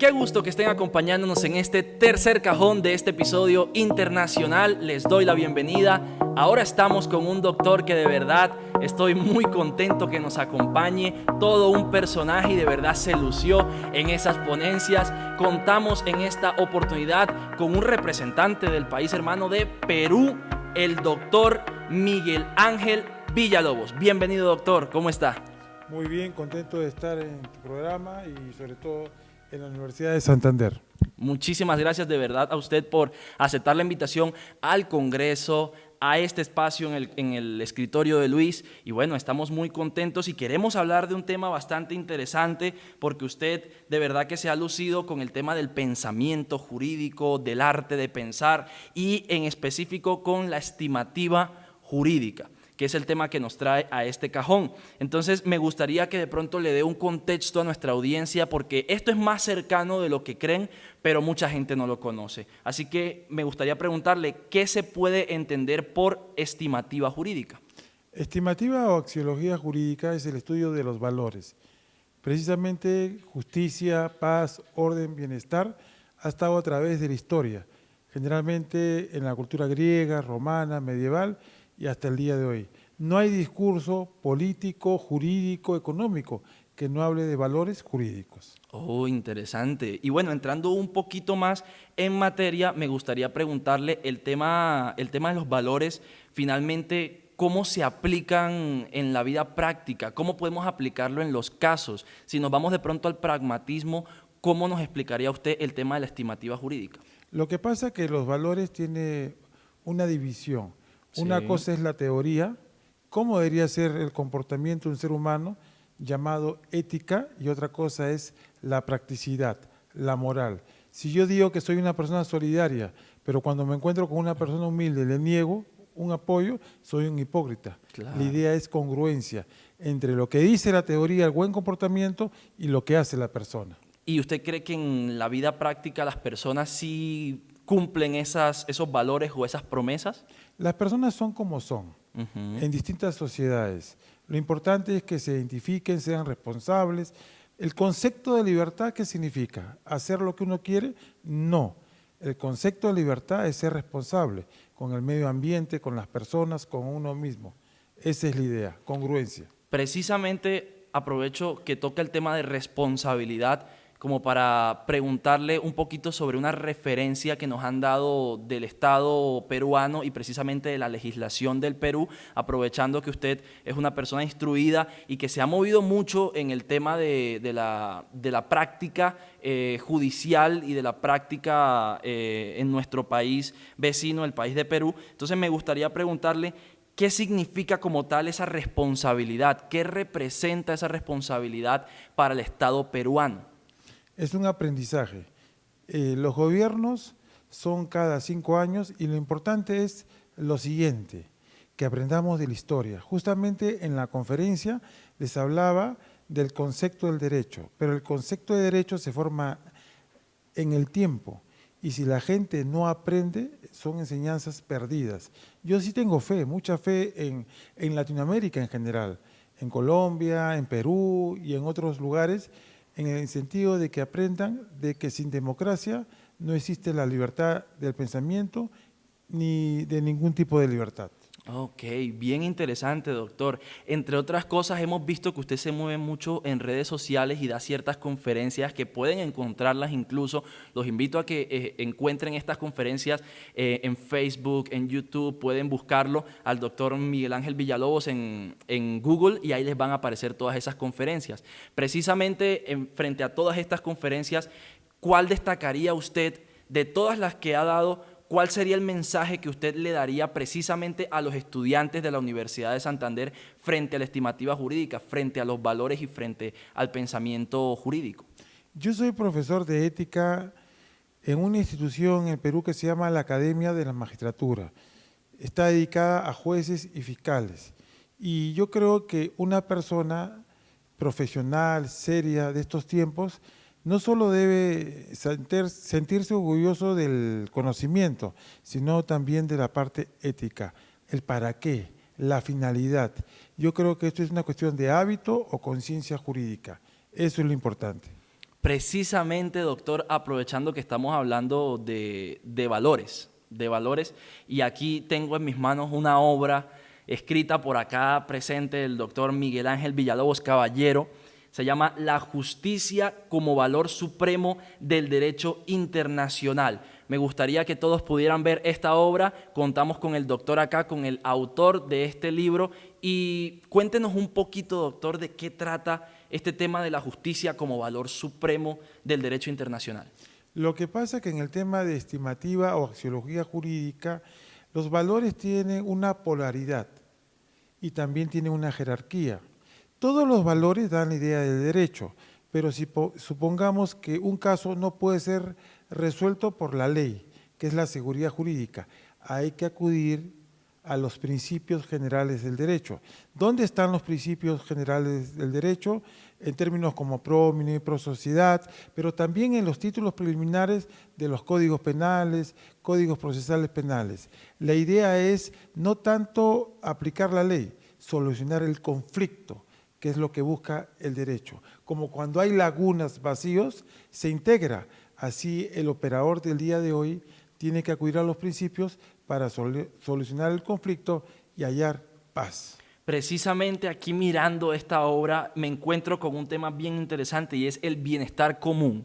Qué gusto que estén acompañándonos en este tercer cajón de este episodio internacional. Les doy la bienvenida. Ahora estamos con un doctor que de verdad estoy muy contento que nos acompañe. Todo un personaje y de verdad se lució en esas ponencias. Contamos en esta oportunidad con un representante del país hermano de Perú, el doctor Miguel Ángel Villalobos. Bienvenido, doctor. ¿Cómo está? Muy bien, contento de estar en tu programa y sobre todo en la Universidad de Santander. Muchísimas gracias de verdad a usted por aceptar la invitación al Congreso, a este espacio en el escritorio de Luis. Y bueno, estamos muy contentos y queremos hablar de un tema bastante interesante porque usted de verdad que se ha lucido con el tema del pensamiento jurídico, del arte de pensar y en específico con la estimativa jurídica, que es el tema que nos trae a este cajón. Entonces me gustaría que de pronto le dé un contexto a nuestra audiencia porque esto es más cercano de lo que creen, pero mucha gente no lo conoce. Así que me gustaría preguntarle, ¿qué se puede entender por estimativa jurídica? Estimativa o axiología jurídica es el estudio de los valores. Precisamente justicia, paz, orden, bienestar ha estado a través de la historia, generalmente en la cultura griega, romana, medieval y hasta el día de hoy. No hay discurso político, jurídico, económico que no hable de valores jurídicos. Oh, interesante. Y bueno, entrando un poquito más en materia, me gustaría preguntarle el tema de los valores, finalmente, ¿cómo se aplican en la vida práctica? ¿Cómo podemos aplicarlo en los casos? Si nos vamos de pronto al pragmatismo, ¿cómo nos explicaría usted el tema de la estimativa jurídica? Lo que pasa es que los valores tienen una división. Una Sí. cosa es la teoría, cómo debería ser el comportamiento de un ser humano, llamado ética, y otra cosa es la practicidad, la moral. Si yo digo que soy una persona solidaria, pero cuando me encuentro con una persona humilde le niego un apoyo, soy un hipócrita. La Claro. idea es congruencia entre lo que dice la teoría, el buen comportamiento, y lo que hace la persona. ¿Y usted cree que en la vida práctica las personas sí cumplen esos valores o esas promesas? Las personas son como son, Ujú. en distintas sociedades. Lo importante es que se identifiquen, sean responsables. El concepto de libertad, ¿qué significa? ¿Hacer lo que uno quiere? No. El concepto de libertad es ser responsable con el medio ambiente, con las personas, con uno mismo. Esa es la idea, congruencia. Precisamente aprovecho que toca el tema de responsabilidad como para preguntarle un poquito sobre una referencia que nos han dado del Estado peruano y precisamente de la legislación del Perú, aprovechando que usted es una persona instruida y que se ha movido mucho en el tema de la práctica judicial y de la práctica en nuestro país vecino, el país de Perú. Entonces me gustaría preguntarle, ¿qué significa como tal esa responsabilidad? ¿Qué representa esa responsabilidad para el Estado peruano? Es un aprendizaje. Los gobiernos son cada 5 años y lo importante es lo siguiente, que aprendamos de la historia. Justamente en la conferencia les hablaba del concepto del derecho, pero el concepto de derecho se forma en el tiempo y si la gente no aprende son enseñanzas perdidas. Yo sí tengo fe, mucha fe en Latinoamérica en general, en Colombia, en Perú y en otros lugares, en el sentido de que aprendan de que sin democracia no existe la libertad del pensamiento ni de ningún tipo de libertad. Ok, bien interesante, doctor. Entre otras cosas, hemos visto que usted se mueve mucho en redes sociales y da ciertas conferencias que pueden encontrarlas incluso. Los invito a que encuentren estas conferencias en Facebook, en YouTube. Pueden buscarlo al doctor Miguel Ángel Villalobos en Google y ahí les van a aparecer todas esas conferencias. Precisamente frente a todas estas conferencias, ¿cuál destacaría usted de todas las que ha dado? ¿Cuál sería el mensaje que usted le daría precisamente a los estudiantes de la Universidad de Santander frente a la estimativa jurídica, frente a los valores y frente al pensamiento jurídico? Yo soy profesor de ética en una institución en Perú que se llama la Academia de la Magistratura. Está dedicada a jueces y fiscales. Y yo creo que una persona profesional, seria de estos tiempos, no solo debe sentirse orgulloso del conocimiento, sino también de la parte ética, el para qué, la finalidad. Yo creo que esto es una cuestión de hábito o conciencia jurídica. Eso es lo importante. Precisamente, doctor, aprovechando que estamos hablando de valores, y aquí tengo en mis manos una obra escrita por acá presente el doctor Miguel Ángel Villalobos Caballero. Se llama La justicia como valor supremo del derecho internacional. Me gustaría que todos pudieran ver esta obra. Contamos con el doctor acá, con el autor de este libro. Y cuéntenos un poquito, doctor, de qué trata este tema de la justicia como valor supremo del derecho internacional. Lo que pasa es que en el tema de estimativa o axiología jurídica, los valores tienen una polaridad y también tienen una jerarquía. Todos los valores dan la idea del derecho, pero si supongamos que un caso no puede ser resuelto por la ley, que es la seguridad jurídica, hay que acudir a los principios generales del derecho. ¿Dónde están los principios generales del derecho? En términos como pro homine, pro sociedad, pero también en los títulos preliminares de los códigos penales, códigos procesales penales. La idea es no tanto aplicar la ley, solucionar el conflicto, que es lo que busca el derecho. Como cuando hay lagunas, vacíos, se integra. Así el operador del día de hoy tiene que acudir a los principios para solucionar el conflicto y hallar paz. Precisamente aquí mirando esta obra me encuentro con un tema bien interesante y es el bienestar común.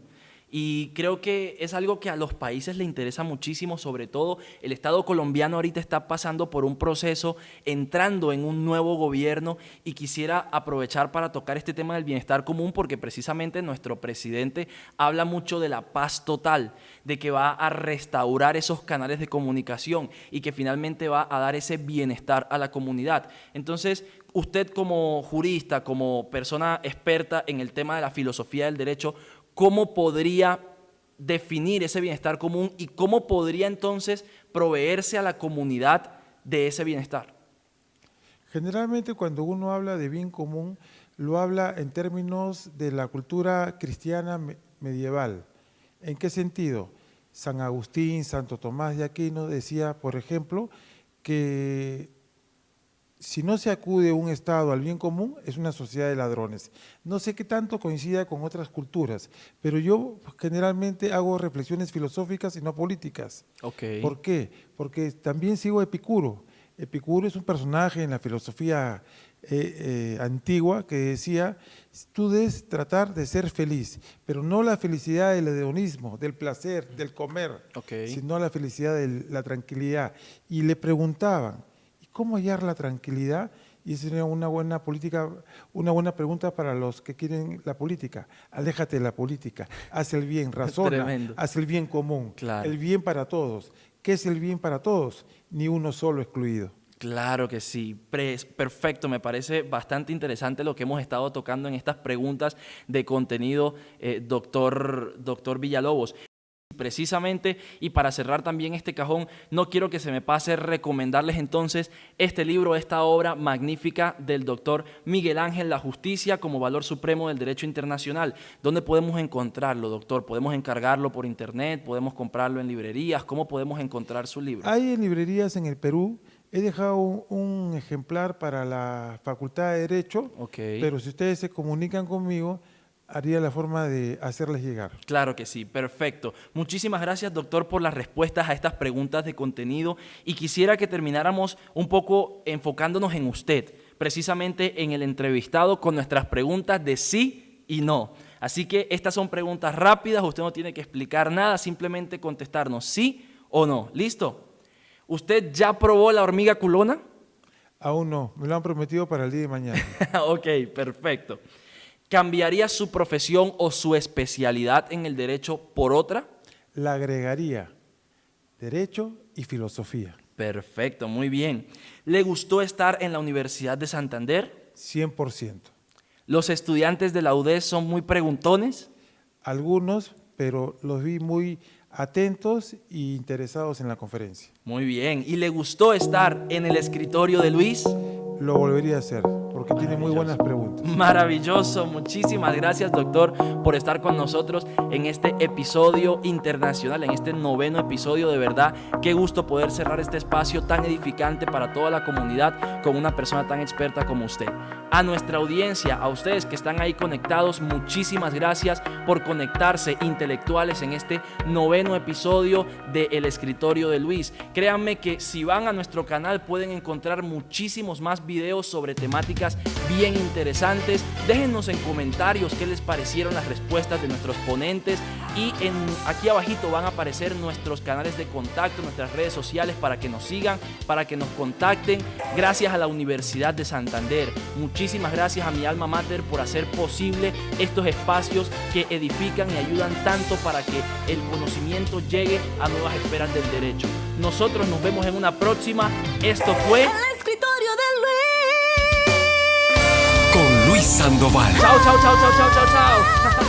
Y creo que es algo que a los países les interesa muchísimo, sobre todo el Estado colombiano ahorita está pasando por un proceso, entrando en un nuevo gobierno, y quisiera aprovechar para tocar este tema del bienestar común porque precisamente nuestro presidente habla mucho de la paz total, de que va a restaurar esos canales de comunicación y que finalmente va a dar ese bienestar a la comunidad. Entonces, usted como jurista, como persona experta en el tema de la filosofía del derecho, ¿cómo podría definir ese bienestar común y cómo podría entonces proveerse a la comunidad de ese bienestar? Generalmente cuando uno habla de bien común, lo habla en términos de la cultura cristiana medieval. ¿En qué sentido? San Agustín, Santo Tomás de Aquino decía, por ejemplo, que si no se acude un Estado al bien común, es una sociedad de ladrones. No sé qué tanto coincida con otras culturas, pero yo generalmente hago reflexiones filosóficas y no políticas. Ok. ¿Por qué? Porque también sigo a Epicuro. Epicuro es un personaje en la filosofía antigua que decía, tú debes tratar de ser feliz, pero no la felicidad del hedonismo, del placer, del comer, sino la felicidad de la tranquilidad. Y le preguntaban, ¿cómo hallar la tranquilidad? Y esa sería una buena pregunta para los que quieren la política. Aléjate de la política, haz el bien, razona, haz el bien común, Claro. el bien para todos. ¿Qué es el bien para todos? Ni uno solo excluido. Claro que sí, perfecto, me parece bastante interesante lo que hemos estado tocando en estas preguntas de contenido, doctor Villalobos. Precisamente, y para cerrar también este cajón, no quiero que se me pase recomendarles entonces este libro, esta obra magnífica del doctor Miguel Ángel, La justicia como valor supremo del derecho internacional. ¿Dónde podemos encontrarlo, doctor? ¿Podemos encargarlo por internet? ¿Podemos comprarlo en librerías? ¿Cómo podemos encontrar su libro? Hay en librerías en el Perú. He dejado un ejemplar para la Facultad de Derecho, pero si ustedes se comunican conmigo, haría la forma de hacerles llegar. Claro que sí, perfecto. Muchísimas gracias, doctor, por las respuestas a estas preguntas de contenido, y quisiera que termináramos un poco enfocándonos en usted, precisamente en el entrevistado, con nuestras preguntas de sí y no. Así que estas son preguntas rápidas, usted no tiene que explicar nada, simplemente contestarnos sí o no. ¿Listo? ¿Usted ya probó la hormiga culona? Aún no, me lo han prometido para el día de mañana. Ok, perfecto. ¿Cambiaría su profesión o su especialidad en el derecho por otra? La agregaría derecho y filosofía. Perfecto, muy bien. ¿Le gustó estar en la Universidad de Santander? 100%. ¿Los estudiantes de la UDES son muy preguntones? Algunos, pero los vi muy atentos e interesados en la conferencia. Muy bien. ¿Y le gustó estar en el escritorio de Luis? Lo volvería a hacer. porque tiene muy buenas preguntas. Maravilloso, muchísimas gracias, doctor, por estar con nosotros en este episodio internacional, en este 9º episodio. De verdad, qué gusto poder cerrar este espacio tan edificante para toda la comunidad con una persona tan experta como usted. A nuestra audiencia, a ustedes que están ahí conectados, muchísimas gracias por conectarse, intelectuales, en este 9º episodio de El Escritorio de Luis. Créanme que si van a nuestro canal pueden encontrar muchísimos más videos sobre temáticas bien interesantes. Déjennos en comentarios qué les parecieron las respuestas de nuestros ponentes, y aquí abajito van a aparecer nuestros canales de contacto, nuestras redes sociales, para que nos sigan, para que nos contacten. Gracias a la Universidad de Santander, muchísimas gracias a mi alma mater por hacer posible estos espacios que edifican y ayudan tanto para que el conocimiento llegue a nuevas esferas del derecho. Nosotros nos vemos en una próxima. Esto fue El Escritorio de Luis. Con Luis Sandoval. Chao, chao, chao, chao, chao, chao, chao.